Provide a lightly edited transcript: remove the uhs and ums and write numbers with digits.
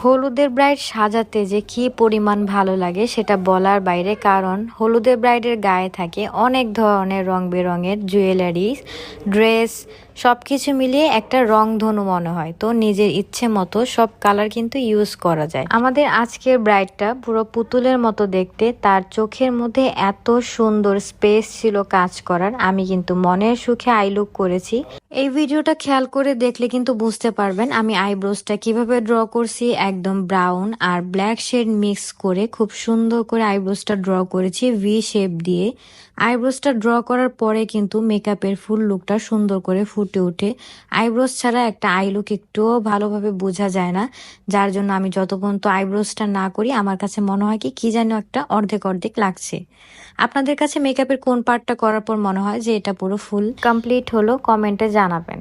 হলুদের ব্রাইড সাজাতে যে কি পরিমাণ ভালো লাগে সেটা বলার বাইরে, কারণ হলুদের ব্রাইডের গায়ে থাকে অনেক ধরনের রং বেরঙের জুয়েলারি, ড্রেস, সব কিছু মিলিয়ে একটা রংধনু মনে হয়। তো নিজের ইচ্ছে মতো সব কালার কিন্তু ইউজ করা যায়। আমাদের আজকের ব্রাইডটা পুরো পুতুলের মতো দেখতে, তার চোখের মধ্যে এত সুন্দর স্পেস ছিল কাজ করার। আমি কিন্তু মনের সুখে আই লুক করেছি। এই ভিডিওটা খেয়াল করে দেখলে কিন্তু বুঝতে পারবেন আমি আইব্রোসটা কিভাবে ড্র করছি। একদম ব্রাউন আর ব্ল্যাক শেড মিক্স করে খুব সুন্দর করে আইব্রোসটা ড্র করেছি ভি শেপ দিয়ে। আইব্রোসটা ড্র করার পরে কিন্তু মেকআপের ফুল লুকটা সুন্দর করে ফুটে ওঠে। আইব্রোস ছাড়া একটা আই লুক একটুও ভালোভাবে বোঝা যায় না, যার জন্য আমি যত পর্যন্ত আইব্রোসটা না করি আমার কাছে মনে হয় কি যেন একটা অর্ধেক অর্ধেক লাগছে। আপনাদের কাছে মেকআপের কোন পার্টটা করার পর মনে হয় যে এটা পুরো ফুল কমপ্লিট হলো, কমেন্টে জানাবেন।